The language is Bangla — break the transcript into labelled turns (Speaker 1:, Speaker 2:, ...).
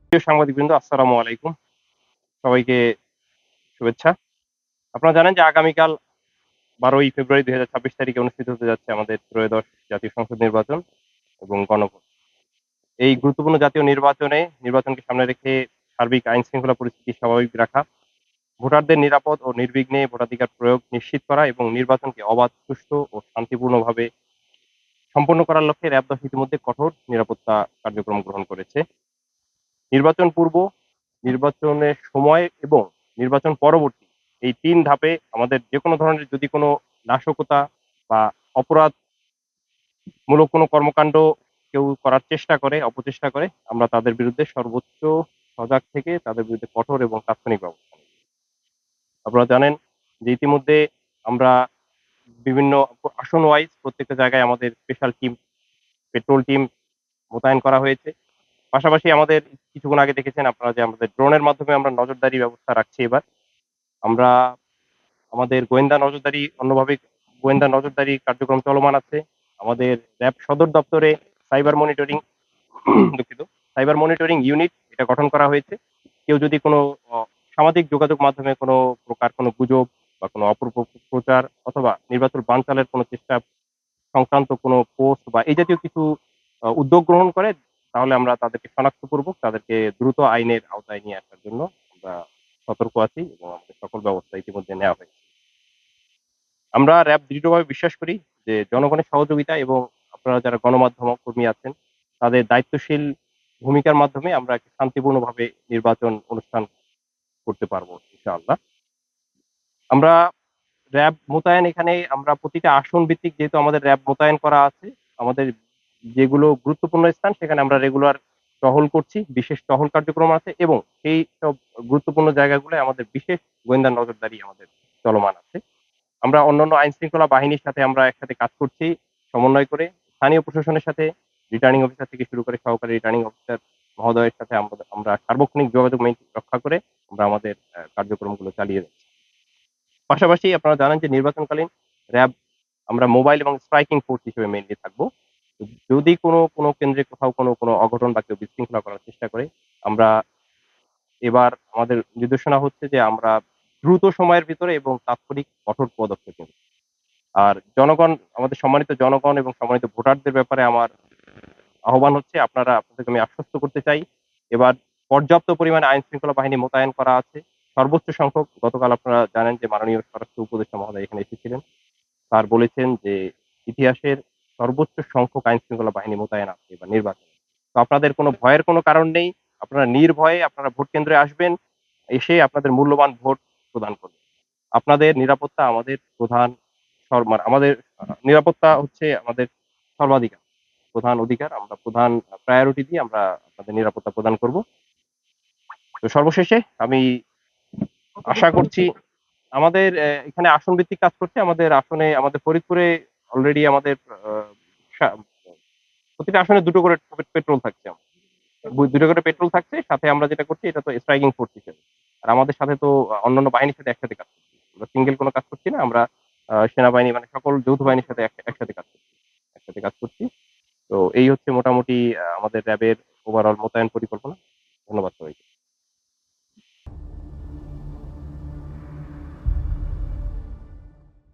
Speaker 1: প্রিয় সাংবাদিকবৃন্দ, আসসালামু আলাইকুম। সবাইকে শুভেচ্ছা। আপনারা জানেন যে আগামীকাল ১২ই ফেব্রুয়ারি ২০২৬ তারিখে অনুষ্ঠিত হতে যাচ্ছে আমাদের ত্রয়োদশ জাতীয় সংসদ নির্বাচন এবং গণভোট। এই গুরুত্বপূর্ণ জাতীয় নির্বাচনকে সামনে রেখে সার্বিক আইন-শৃঙ্খলা পরিস্থিতি স্বাভাবিক রাখা, ভোটারদের নিরাপদ ও নির্বিঘ্নে ভোটাধিকার প্রয়োগ নিশ্চিত করা এবং নির্বাচনকে অবাধ, সুষ্ঠু ও শান্তিপূর্ণভাবে সম্পন্ন করার লক্ষ্যে র্যাব-১০ ইতিমধ্যে কঠোর নিরাপত্তা কার্যক্রম গ্রহণ করেছে। নির্বাচন পূর্ব, নির্বাচনের সময় এবং নির্বাচন পরবর্তী এই ৩ ধাপে আমাদের যেকোনো ধরনের যদি কোনো নাশকতা বা অপরাধমূলক কোনো কর্মকাণ্ড কেউ করার চেষ্টা করে, অপচেষ্টা করে, আমরা তাদের বিরুদ্ধে সর্বোচ্চ সজাগ থেকে তাদের বিরুদ্ধে কঠোর এবং তাৎক্ষণিক ব্যবস্থা নিই। আপনারা জানেন যে ইতিমধ্যে আমরা বিভিন্ন আসন ওয়াইজ প্রত্যেকটা জায়গায় আমাদের স্পেশাল টিম, পেট্রোল টিম মোতায়েন করা হয়েছে। পাশাপাশি আমাদের কিছুক্ষণ আগে দেখেছেন আপনারা যে আমাদের ড্রোনের মাধ্যমে আমরা নজরদারি ব্যবস্থা রাখছি এবার। আমরা আমাদের গোয়েন্দা নজরদারি কার্যক্রম চলমান আছে। আমাদের র‍্যাব সদর দপ্তরে সাইবার মনিটরিং দুঃখিত, সাইবার মনিটরিং ইউনিট এটা গঠন করা হয়েছে। কেউ যদি কোনো অ সামাজিক যোগাযোগ মাধ্যমে কোনো প্রকার কোনো গুজব বা কোনো অপপ্রচার অথবা নির্বাচন বানচালের কোনো চেষ্টা সংক্রান্ত কোনো পোস্ট বা এই জাতীয় কিছু উদ্যোগ গ্রহণ করে, তাহলে আমরা তাদেরকে শনাক্তপূর্বক তাদেরকে দ্রুত আইনের আওতায় নিয়ে আসার জন্য আমরা সতর্ক আছি এবং আমাদের সকল ব্যবস্থা ইতিমধ্যে নেওয়া হয়েছে। আমরা র‍্যাব দৃঢ়ভাবে বিশ্বাস করি যে জনগণের সহযোগিতা এবং আপনারা যারা গণমাধ্যম কর্মী আছেন, তাদের দায়িত্বশীল ভূমিকার মাধ্যমে আমরা একটি শান্তিপূর্ণভাবে নির্বাচন অনুষ্ঠান করতে পারবো ইনশাআল্লাহ। আমরা র‍্যাব মোতায়েন এখানে আমরা প্রতিটা আসন ভিত্তিক যেহেতু আমাদের র‍্যাব মোতায়েন করা আছে, আমাদের যেগুলো গুরুত্বপূর্ণ স্থান সেখানে আমরা রেগুলার টহল করছি, বিশেষ টহল কার্যক্রম আছে এবং সেই সব গুরুত্বপূর্ণ জায়গাগুলোয় আমাদের বিশেষ গোয়েন্দা নজরদারি আমাদের চলমান আছে। আমরা অন্যান্য আইনশৃঙ্খলা বাহিনীর সাথে আমরা একসাথে কাজ করছি সমন্বয় করে। স্থানীয় প্রশাসনের সাথে রিটার্নিং অফিসার থেকে শুরু করে সহকারী রিটার্নিং অফিসার মহোদয়ের সাথে আমরা সার্বক্ষণিক যোগাযোগ রক্ষা করে আমরা আমাদের কার্যক্রমগুলো চালিয়ে যাচ্ছি। পাশাপাশি আপনারা জানেন যে নির্বাচনকালীন র‍্যাব আমরা মোবাইল এবং স্ট্রাইকিং ফোর্স হিসেবে মেইনলি থাকবো। যদি কোনো কেন্দ্রে কোথাও কোনো অঘটন বা কেউ বিশৃঙ্খলা করার চেষ্টা করে, আমরা এবার আমাদের নির্দেশনা হচ্ছে যে আমরা দ্রুত সময়ের ভিতরে এবং তাৎক্ষণিক কঠোর পদক্ষেপ নেব। আর আমাদের সম্মানিত জনগণ এবং সম্মানিত ভোটারদের ব্যাপারে আমার আহ্বান হচ্ছে আপনাদেরকে আমি আশ্বস্ত করতে চাই, এবার পর্যাপ্ত পরিমাণে আইনশৃঙ্খলা বাহিনী মোতায়েন করা আছে। সর্বোচ্চ সংখ্যক গতকাল আপনারা জানেন যে মাননীয় স্বরাষ্ট্র উপদেষ্টা মহোদয় এখানে এসেছিলেন। স্যার বলেছেন যে ইতিহাসের সর্বোচ্চ সংখ্যক আইনশৃঙ্খলা বাহিনী মোতায়েন আছে এবার নির্বাচনে। তো আপনাদের কোনো ভয়ের কোনো কারণ নেই। আপনারা নির্ভয়ে আপনারা ভোট কেন্দ্রে আসবেন। এসে আপনাদের মূল্যবান ভোট প্রদান করবেন। আপনাদের নিরাপত্তা আমাদের প্রধান আমাদের নিরাপত্তা হচ্ছে আমাদের সর্বাধিকার। প্রধান অধিকার। আমরা প্রধান প্রায়োরিটি দিয়ে আমরা আপনাদের নিরাপত্তা প্রদান করব। তো সর্বশেষে আমি আশা করছি আমাদের এখানে আসন ভিত্তিক কাজ করছে। আমাদের ফরিদপুরে অলরেডি আমাদের সা প্রতিটা আসনে ২ টো করে পেট্রোল থাকছে। ২ টা করে পেট্রোল থাকছে। সাথে আমরা যেটা করছি এটা তো স্ট্রাইকিং ফোর্স হিসেবে। আর আমাদের সাথে তো অন্যান্য বাহিনীর সাথে একসাথে কাজ করছি। আমরা সিঙ্গেল কোনো কাজ করছি না। আমরা সেনাবাহিনী মানে সকল যৌথ বাহিনীর সাথে একসাথে কাজ করছি। একসাথে কাজ করছি। তো এই হচ্ছে মোটামুটি আমাদের র‍্যাবের ওভারঅল মোতায়েন পরিকল্পনা। ধন্যবাদ সবাইকে।